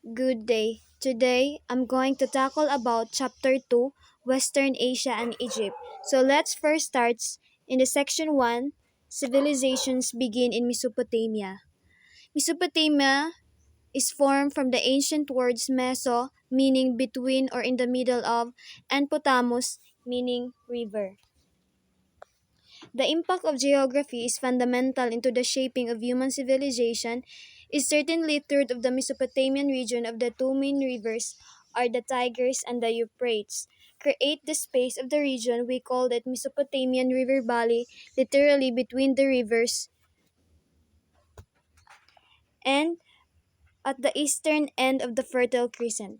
Good day. Today, I'm going to tackle about Chapter 2, Western Asia and Egypt. So let's first start in the Section 1, Civilizations begin in Mesopotamia. Mesopotamia is formed from the ancient words meso, meaning between or in the middle of, and potamos, meaning river. The impact of geography is fundamental into the shaping of human civilization. Is certainly third of the Mesopotamian region of the two main rivers are the Tigris and the Euphrates. Create the space of the region we call it Mesopotamian River Valley, literally between the rivers, and at the eastern end of the Fertile Crescent.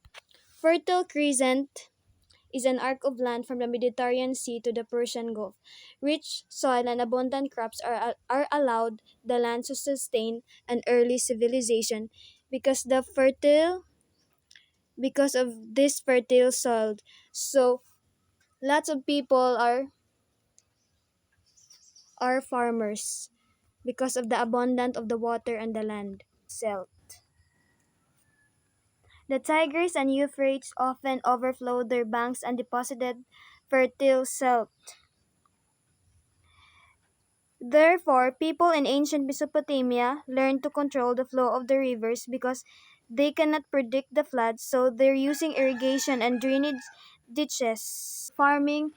Fertile Crescent is an arc of land from the Mediterranean Sea to the Persian Gulf. Rich soil and abundant crops are allowed the land to sustain an early civilization because the fertile because of this fertile soil. So lots of people are farmers because of the abundance of the water and the land. Silt. The Tigris and Euphrates often overflowed their banks and deposited fertile silt. Therefore, people in ancient Mesopotamia learned to control the flow of the rivers because they cannot predict the floods, so they're using irrigation and drainage ditches. Farming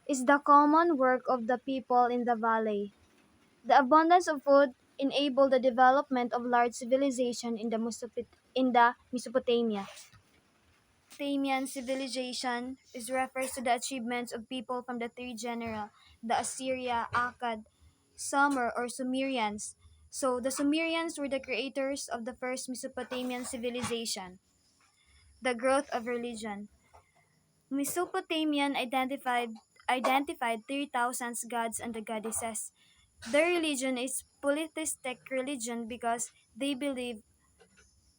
is the common work of the people in the valley. The abundance of food enabled the development of large civilization in the Mesopotamia. Mesopotamian civilization is refers to the achievements of people from the three genera, the Assyria, Akkad, Sumer or Sumerians. So the Sumerians were the creators of the first Mesopotamian civilization. The growth of religion. Mesopotamian identified 3,000 gods and the goddesses. Their religion is polytheistic religion because they believe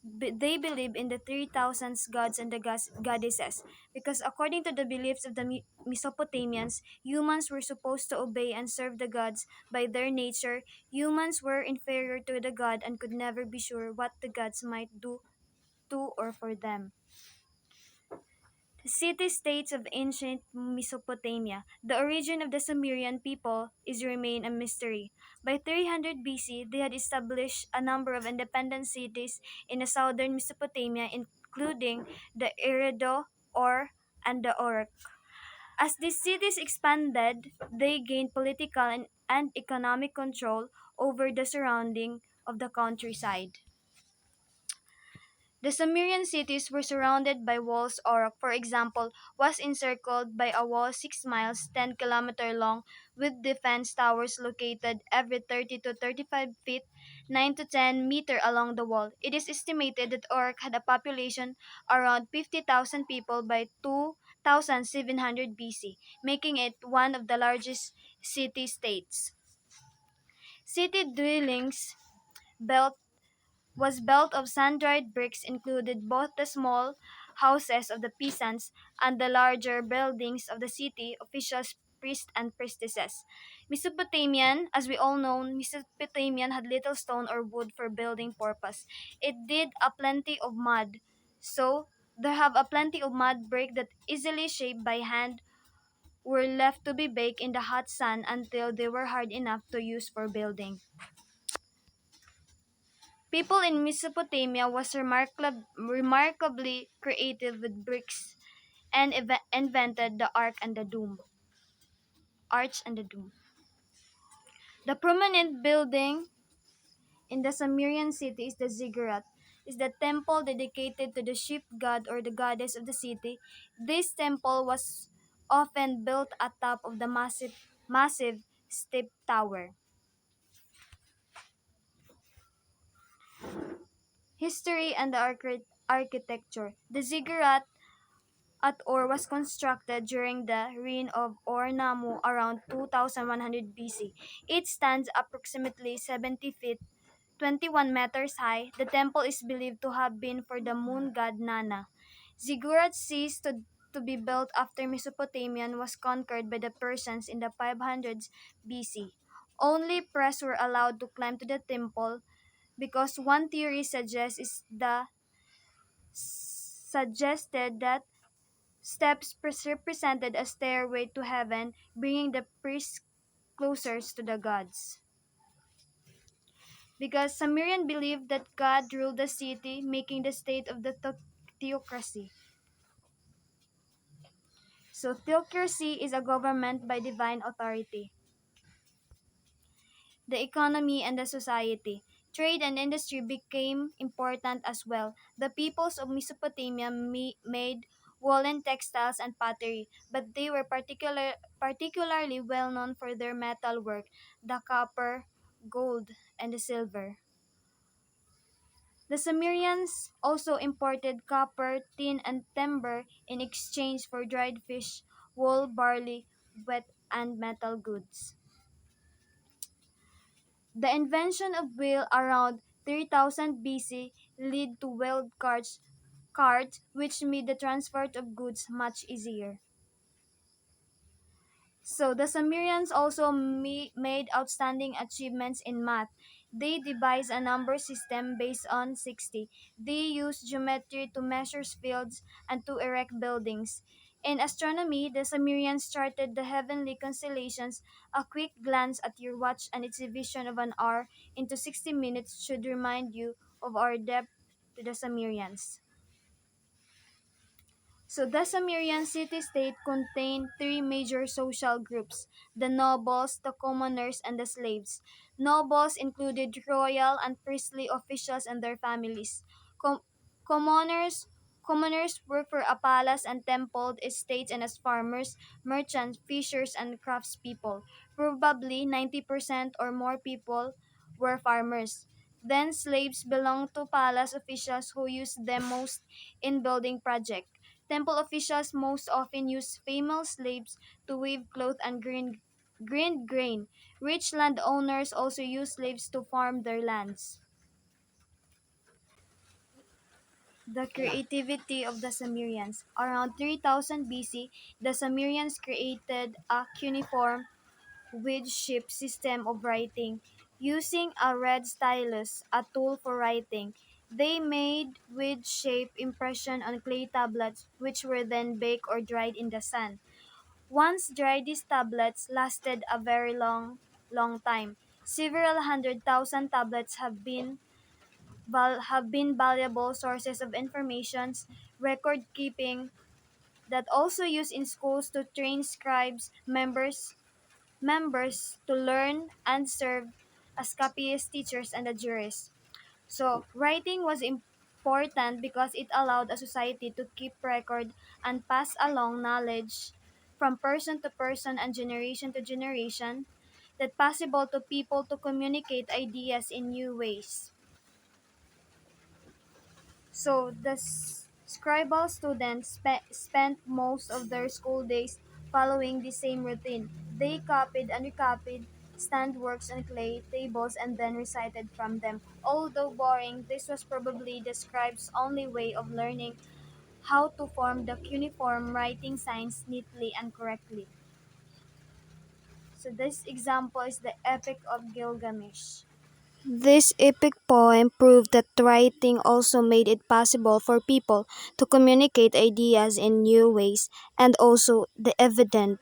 in the 3,000 gods and the goddesses. Because according to the beliefs of the Mesopotamians, humans were supposed to obey and serve the gods. By their nature, humans were inferior to the god and could never be sure what the gods might do to or for them. The city-states of ancient Mesopotamia. The origin of the Sumerian people is remain a mystery. By 300 BC, they had established a number of independent cities in the southern Mesopotamia, including the Eridu, Or, and the Uruk. As these cities expanded, they gained political and economic control over the surrounding of the countryside. The Sumerian cities were surrounded by walls. Uruk, for example, was encircled by a wall 6 miles 10 kilometers long with defense towers located every 30 to 35 feet 9 to 10 meters along the wall. It is estimated that Uruk had a population around 50,000 people by 2700 BC, making it one of the largest city-states. City dwellings built was built of sun-dried bricks included both the small houses of the peasants and the larger buildings of the city officials, priests and priestesses. Mesopotamian, as we all know, Mesopotamian had little stone or wood for building purpose. It did a plenty of mud. So they have a plenty of mud brick that easily shaped by hand were left to be baked in the hot sun until they were hard enough to use for building. People in Mesopotamia was remarkably creative with bricks and invented the arch and the dome. The prominent building in the Sumerian city is the ziggurat, is the temple dedicated to the sheep god or the goddess of the city. This temple was often built atop of the massive steep tower. History and the architecture. The ziggurat at Ur was constructed during the reign of Ur-Nammu around 2100 BC. It stands approximately 70 feet, 21 meters high. The temple is believed to have been for the moon god Nana. Ziggurat ceased to be built after Mesopotamia was conquered by the Persians in the 500s BC. Only priests were allowed to climb to the temple because one theory suggests is suggested that steps represented a stairway to heaven, bringing the priests closer to the gods. Because Sumerian believed that God ruled the city, making the state of the theocracy. So theocracy is a government by divine authority. The economy and the society. Trade and industry became important as well. The peoples of Mesopotamia made woolen textiles and pottery, but they were particularly well known for their metal work, the copper, gold, and the silver. The Sumerians also imported copper, tin, and timber in exchange for dried fish, wool, barley, wheat, and metal goods. The invention of wheel around 3000 BC led to wheeled carts which made the transport of goods much easier. So the Sumerians also made outstanding achievements in math. They devised a number system based on 60. They used geometry to measure fields and to erect buildings. In astronomy, the Sumerians charted the heavenly constellations. A quick glance at your watch and its division of an hour into 60 minutes should remind you of our debt to the Sumerians. So the Sumerian city-state contained three major social groups: the nobles, the commoners, and the slaves. Nobles included royal and priestly officials and their families. Com- commoners Commoners worked for a palace and temple estates and as farmers, merchants, fishers, and craftspeople. Probably 90% or more people were farmers. Then slaves belonged to palace officials who used them most in building projects. Temple officials most often used female slaves to weave cloth and grind grain. Rich landowners also used slaves to farm their lands. The creativity of the Sumerians. Around 3000 BC, the Sumerians created a cuneiform with ship system of writing. Using a red stylus, a tool for writing, they made with shape impression on clay tablets which were then baked or dried in the sun. Once dried, these tablets lasted a very long time. Several 100,000 tablets have been valuable sources of information, record keeping that also used in schools to train scribes, members to learn and serve as copyists, teachers, and the jurists. So, writing was important because it allowed a society to keep record and pass along knowledge from person to person and generation to generation that possible to people to communicate ideas in new ways. So the scribal students spent most of their school days following the same routine. They copied and recopied stand works on clay tables and then recited from them. Although boring, this was probably the scribe's only way of learning how to form the cuneiform writing signs neatly and correctly. So this example is the Epic of Gilgamesh. This epic poem proved that writing also made it possible for people to communicate ideas in new ways, and also the evident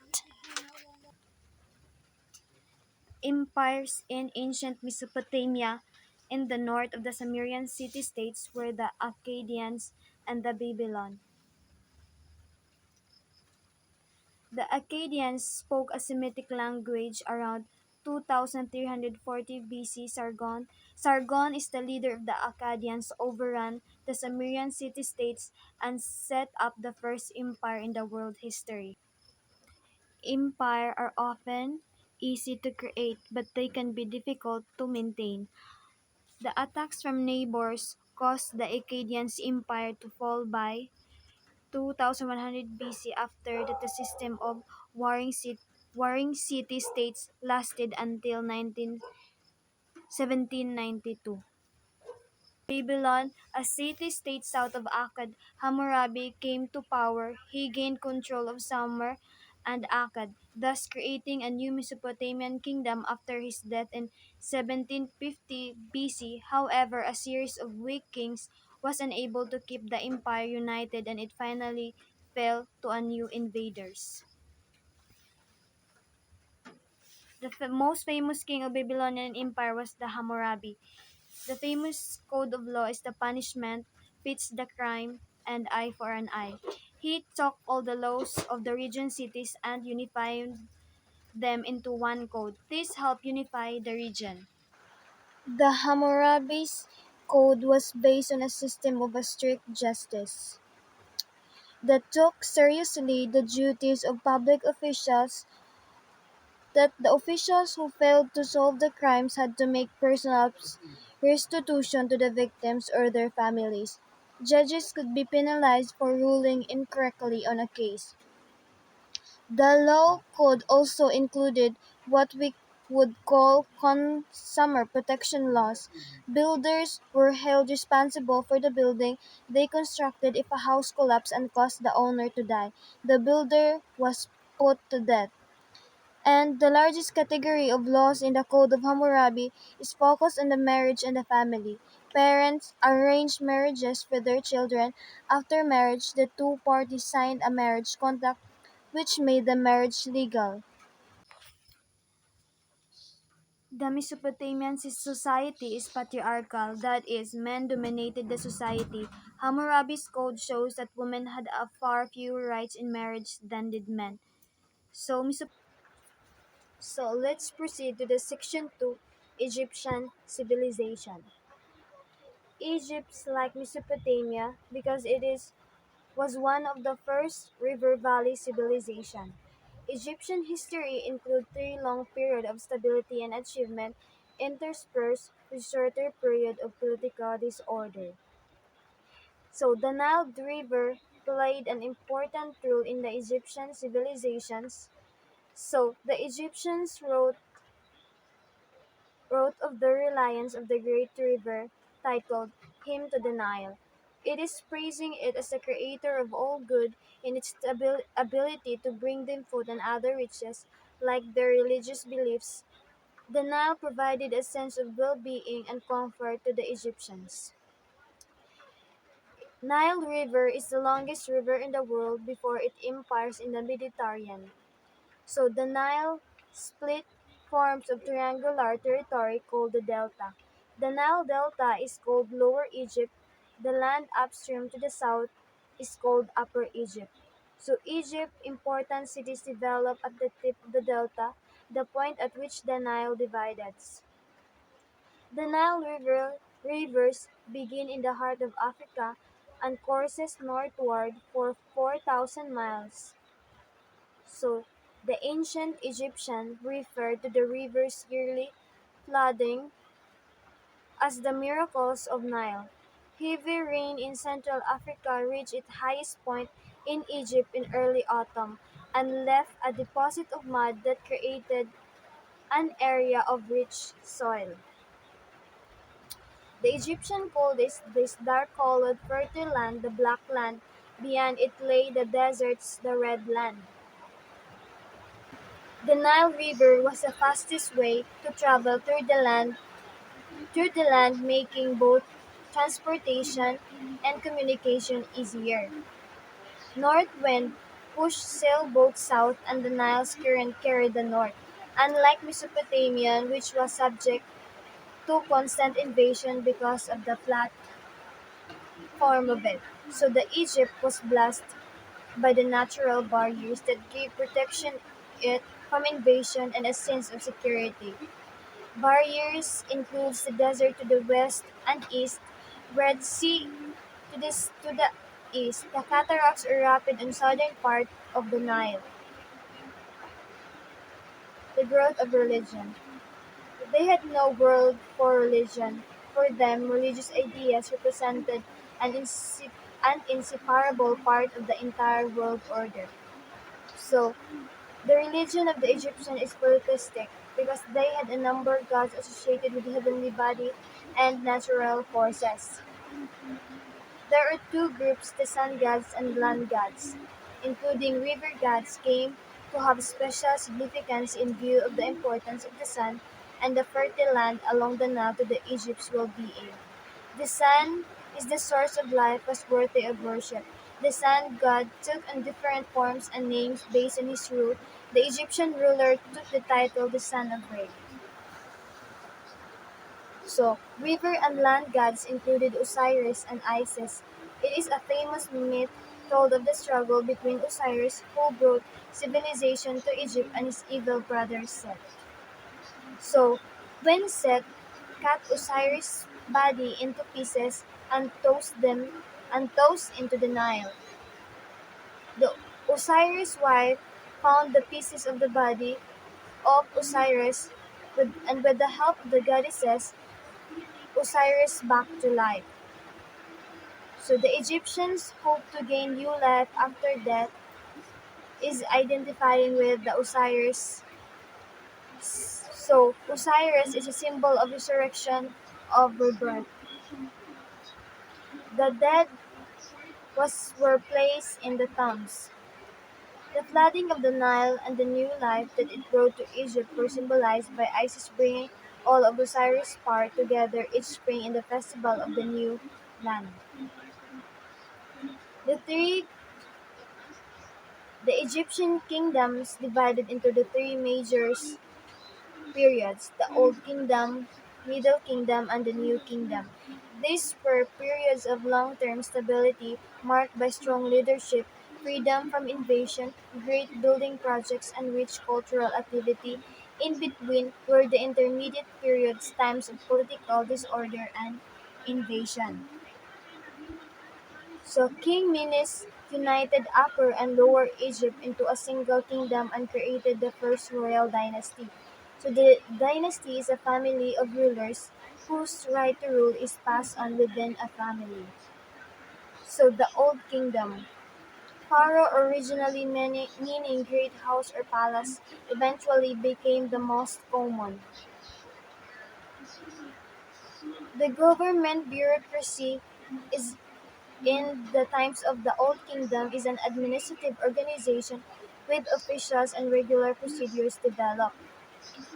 empires in ancient Mesopotamia in the north of the Sumerian city-states were the Akkadians and the Babylon. The Akkadians spoke a Semitic language around 2340 BC. Sargon is the leader of the Akkadians, overran the Sumerian city-states and set up the first empire in the world history. Empires are often easy to create, but they can be difficult to maintain. The attacks from neighbors caused the Akkadians' empire to fall by 2100 BC after that the system of warring city-states lasted until 1792. Babylon, a city-state south of Akkad, Hammurabi came to power. He gained control of Sumer and Akkad, thus creating a new Mesopotamian kingdom after his death in 1750 BC. However, a series of weak kings was unable to keep the empire united and it finally fell to a new invaders. The most famous king of Babylonian Empire was the Hammurabi. The famous code of law is the punishment fits the crime and eye for an eye. He took all the laws of the region cities and unified them into one code. This helped unify the region. The Hammurabi's code was based on a system of a strict justice that took seriously the duties of public officials, that the officials who failed to solve the crimes had to make personal restitution to the victims or their families. Judges could be penalized for ruling incorrectly on a case. The law code also included what we would call consumer protection laws. Builders were held responsible for the building they constructed if a house collapsed and caused the owner to die. The builder was put to death. And the largest category of laws in the Code of Hammurabi is focused on the marriage and the family. Parents arranged marriages for their children. After marriage, the two parties signed a marriage contract which made the marriage legal. The Mesopotamian society is patriarchal, that is, men dominated the society. Hammurabi's code shows that women had a far fewer rights in marriage than did men. So, so let's proceed to the section 2, Egyptian civilization. Egypt, like Mesopotamia, because it is was one of the first river valley civilization. Egyptian history includes three long periods of stability and achievement, interspersed with shorter period of political disorder. So the Nile River played an important role in the Egyptian civilizations. So the Egyptians wrote of the reliance of the great river, titled Hymn to the Nile. It is praising it as the creator of all good in its ability to bring them food and other riches, like their religious beliefs. The Nile provided a sense of well-being and comfort to the Egyptians. Nile River is the longest river in the world before it empires in the Mediterranean. So the Nile split forms of triangular territory called the delta. The Nile Delta is called Lower Egypt. The land upstream to the south is called Upper Egypt. So Egypt important cities developed at the tip of the delta, the point at which the Nile divided. The Nile rivers begin in the heart of Africa and courses northward for 4,000 miles. So, the ancient Egyptians referred to the river's yearly flooding as the miracles of Nile. Heavy rain in Central Africa reached its highest point in Egypt in early autumn and left a deposit of mud that created an area of rich soil. The Egyptians called this dark-colored fertile land the Black Land. Beyond it lay the deserts, the Red Land. The Nile River was the fastest way to travel through the land, making both transportation and communication easier. North wind pushed sailboats south and the Nile's current carried the north, unlike Mesopotamia, which was subject to constant invasion because of the flat form of it. So the Egypt was blessed by the natural barriers that gave protection it from invasion and a sense of security. Barriers includes the desert to the west and east, Red Sea to the east, the cataracts or rapid and southern part of the Nile. The growth of religion. They had no world for religion. For them, religious ideas represented an inseparable part of the entire world order. So, the religion of the Egyptians is polytheistic because they had a number of gods associated with the heavenly body and natural forces. There are two groups, the sun gods and land gods, including river gods came who have special significance in view of the importance of the sun and the fertile land along the Nile to the Egypt's well-being. The sun is the source of life was worthy of worship. The sun god took on different forms and names based on his rule. The Egyptian ruler took the title the Son of Ra. So, river and land gods included Osiris and Isis. It is a famous myth told of the struggle between Osiris, who brought civilization to Egypt, and his evil brother Set. So, when Set cut Osiris' body into pieces and tossed into the Nile, the Osiris' wife found the pieces of the body of Osiris and with the help of the goddesses, Osiris back to life. So the Egyptians hope to gain new life after death is identifying with the Osiris. So Osiris is a symbol of resurrection of rebirth. The dead were placed in the tombs. The flooding of the Nile and the new life that it brought to Egypt were symbolized by Isis bringing all of Osiris' part together each spring in the festival of the new land. The three The Egyptian kingdoms divided into the three major periods: the Old Kingdom, Middle Kingdom, and the New Kingdom. These were periods of long-term stability marked by strong leadership, freedom from invasion, great building projects, and rich cultural activity. In between were the intermediate periods, times of political disorder and invasion. So King Menes united Upper and Lower Egypt into a single kingdom and created the first royal dynasty. So the dynasty is a family of rulers whose right to rule is passed on within a family. So the Old Kingdom. Pharaoh, originally meaning great house or palace, eventually became the most common. The government bureaucracy is in the times of the Old Kingdom is an administrative organization with officials and regular procedures developed.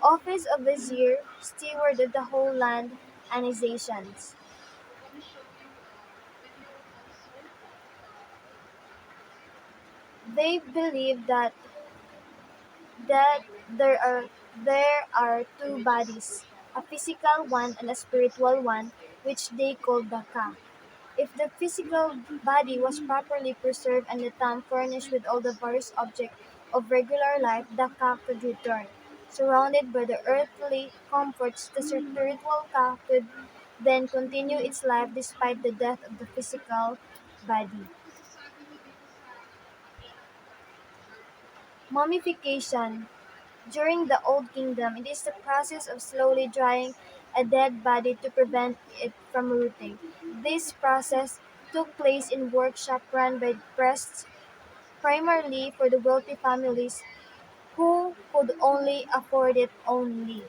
Office of Vizier, steward of the whole land, annexations. They believe that there are two bodies, a physical one and a spiritual one, which they call the Ka. If the physical body was properly preserved and the tomb furnished with all the various objects of regular life, the ka could return. Surrounded by the earthly comforts, the spiritual ka could then continue its life despite the death of the physical body. Mummification. During the Old Kingdom, it is the process of slowly drying a dead body to prevent it from rotting. This process took place in workshops run by priests primarily for the wealthy families who could only afford it only.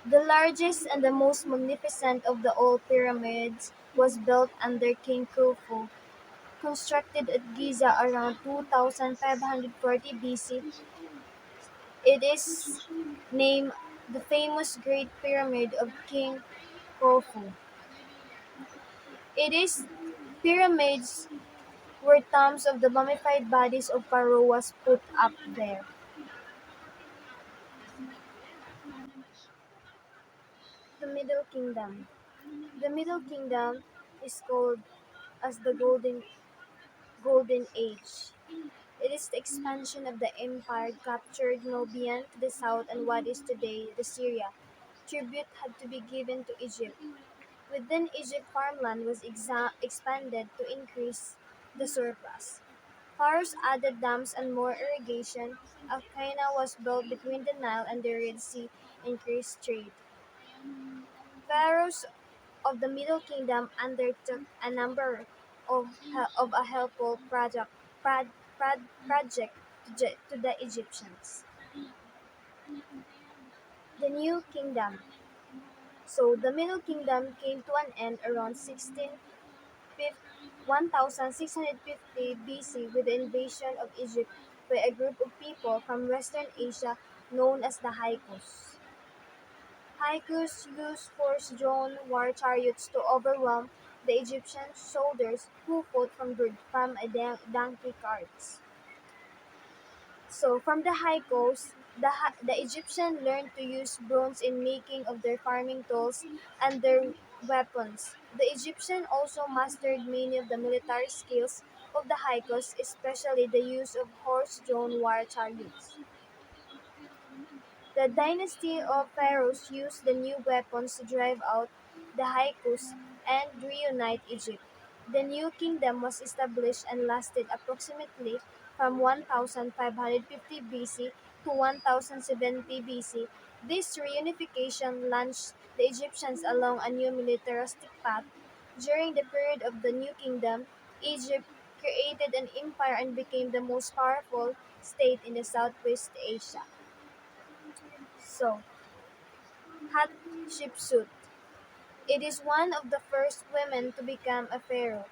The largest and the most magnificent of the old pyramids was built under King Khufu, constructed at Giza around 2540 BC. It is named the famous Great Pyramid of King Khufu. It is pyramids where tombs of the mummified bodies of Pharaoh was put up there. The Middle Kingdom. The Middle Kingdom is called as the Golden Age. It is the expansion of the empire captured Nubian to the south and what is today the Syria. Tribute had to be given to Egypt. Within Egypt, farmland was expanded to increase the surplus. Pharaohs added dams and more irrigation. A canal was built between the Nile and the Red Sea, increased trade. Pharaohs of the Middle Kingdom undertook a number of a helpful project to the Egyptians. The New Kingdom. So the Middle Kingdom came to an end around 1650 1650 BC with the invasion of Egypt by a group of people from Western Asia known as the Hyksos. Hyksos used horse-drawn war chariots to overwhelm the Egyptian soldiers who fought from donkey carts. So, from the Hyksos, the Egyptians learned to use bronze in making of their farming tools and their weapons. The Egyptians also mastered many of the military skills of the Hyksos, especially the use of horse-drawn war chariots. The dynasty of pharaohs used the new weapons to drive out the Hyksos and reunite Egypt. The new kingdom was established and lasted approximately from 1550 BC to 1070 BC. This reunification launched the Egyptians along a new militaristic path. During the period of the New Kingdom, Egypt created an empire and became the most powerful state in the Southwest Asia. So, Hatshepsut. It is one of the first women to become a pharaoh.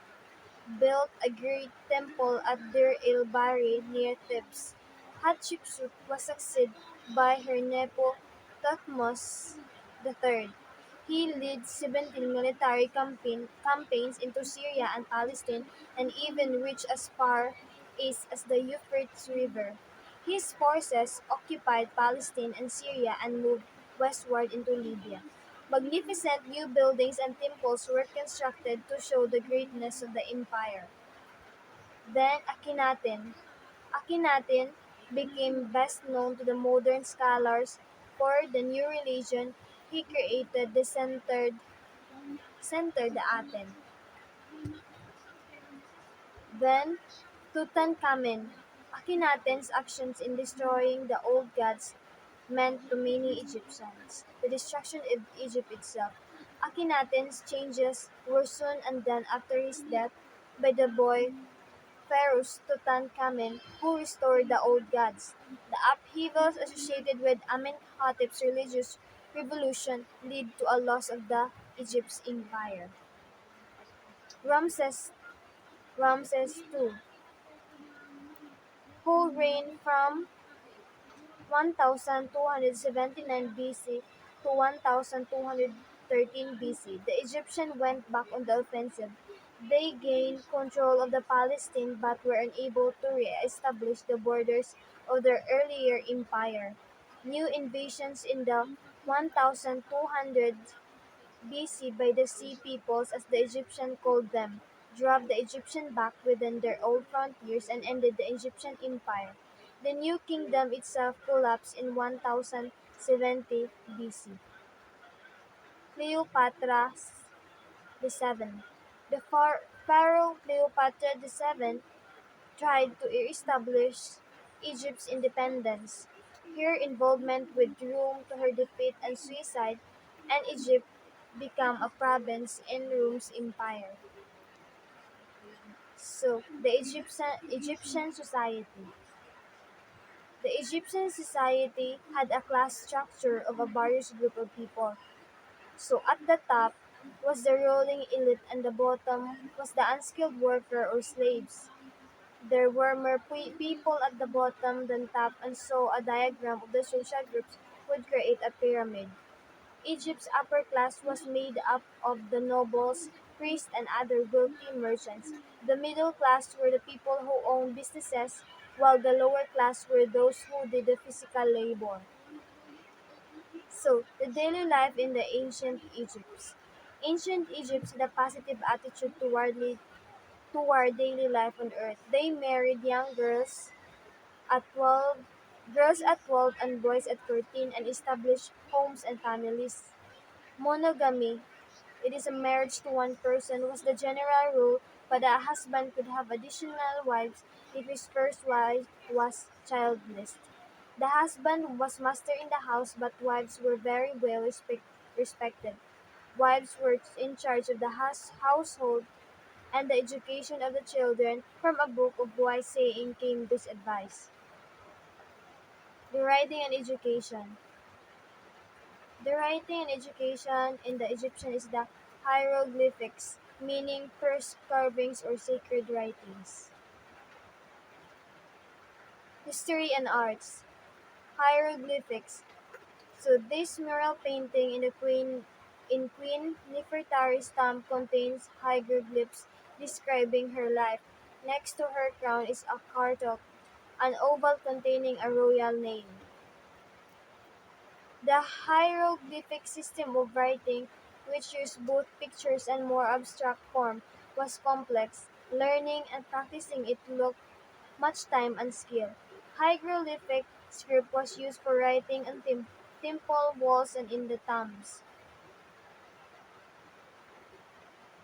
Built a great temple at Dir el-Bahri near Thebes. Hatshepsut was succeeded by her nephew Thutmose III. He led 17 military campaigns into Syria and Palestine and even reached as far east as the Euphrates River. His forces occupied Palestine and Syria and moved westward into Libya. Magnificent new buildings and temples were constructed to show the greatness of the empire. Then Akhenaten. Akhenaten became best known to the modern scholars for the new religion he created the centered Aten. Then Tutankhamen. Akhenaten's actions in destroying the old gods meant to many Egyptians the destruction of Egypt itself. Akhenaten's changes were soon undone after his death by the boy Pharaoh Tutankhamen, who restored the old gods. The upheavals associated with Amenhotep's religious revolution led to a loss of the Egypt's empire. Ramses Ramses II, who reigned from 1279 BC to 1213 BC. The Egyptians went back on the offensive. They gained control of the Palestine but were unable to re-establish the borders of their earlier empire. New invasions in the 1200 BC by the Sea Peoples, as the Egyptians called them, drove the Egyptians back within their old frontiers and ended the Egyptian empire. The new kingdom itself collapsed in 1070 BC. Cleopatra VII. The Pharaoh Cleopatra VII tried to establish Egypt's independence. Her involvement with Rome to her defeat and suicide, and Egypt became a province in Rome's empire. So, the Egyptian society. The Egyptian society had a class structure of a various group of people. So, at the top was the ruling elite and the bottom was the unskilled worker or slaves. There were more people at the bottom than top, and so a diagram of the social groups would create a pyramid. Egypt's upper class was made up of the nobles, priests, and other wealthy merchants. The middle class were the people who owned businesses, while the lower class were those who did the physical labor. So, the daily life in the ancient Egypt. Ancient Egypt had a positive attitude toward daily life on earth. They married young at 12, girls at 12 and boys at 14 and established homes and families. Monogamy, it is a marriage to one person, was the general rule, but a husband could have additional wives if his first wife was childless. The husband was master in the house, but wives were very well respected. Wives were in charge of the household and the education of the children. From a book of wise saying came this advice. The writing and education. The writing and education in the Egyptian is the hieroglyphics. meaning first carvings or sacred writings. History and arts. Hieroglyphics. So this mural painting in Queen Nefertari's tomb contains hieroglyphs describing her life. Next to her crown is a cartop, an oval containing a royal name. The hieroglyphic system of writing, which used both pictures and more abstract form, was complex. Learning and practicing it took much time and skill. Hieroglyphic script was used for writing on temple walls and in the tombs.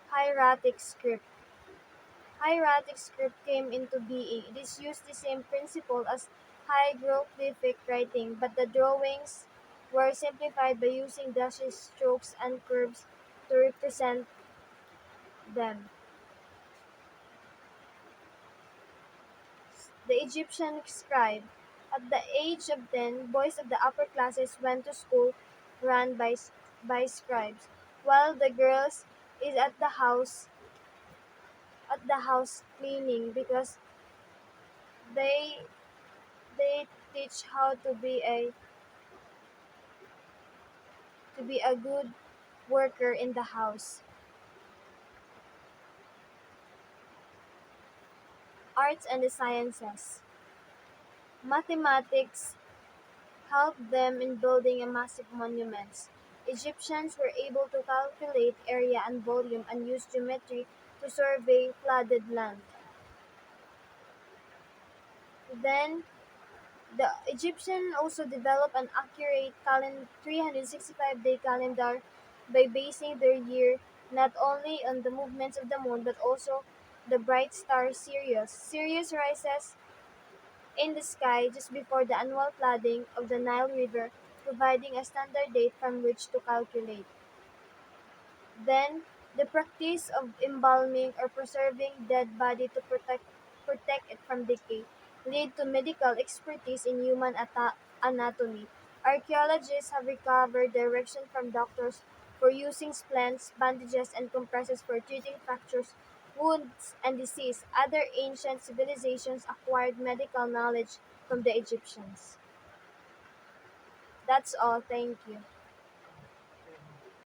Hieratic script. Hieratic script came into being. It is used the same principle as hieroglyphic writing, but the drawings were simplified by using dashes, strokes, and curves to represent them. The Egyptian scribe. At the age of 10, boys of the upper classes went to school run by scribes, while the girls is at the house cleaning because they they teach how to be a good worker in the house. Arts and the sciences. Mathematics helped them in building a massive monuments. Egyptians were able to calculate area and volume and use geometry to survey flooded land. Then the Egyptians also developed an accurate 365-day calendar by basing their year not only on the movements of the moon but also the bright star Sirius. Sirius rises in the sky just before the annual flooding of the Nile River, providing a standard date from which to calculate. Then, the practice of embalming or preserving dead body to protect it from decay lead to medical expertise in human anatomy. Archaeologists have recovered direction from doctors for using splints, bandages, and compresses for treating fractures, wounds, and disease. Other ancient civilizations acquired medical knowledge from the Egyptians. That's all. Thank you.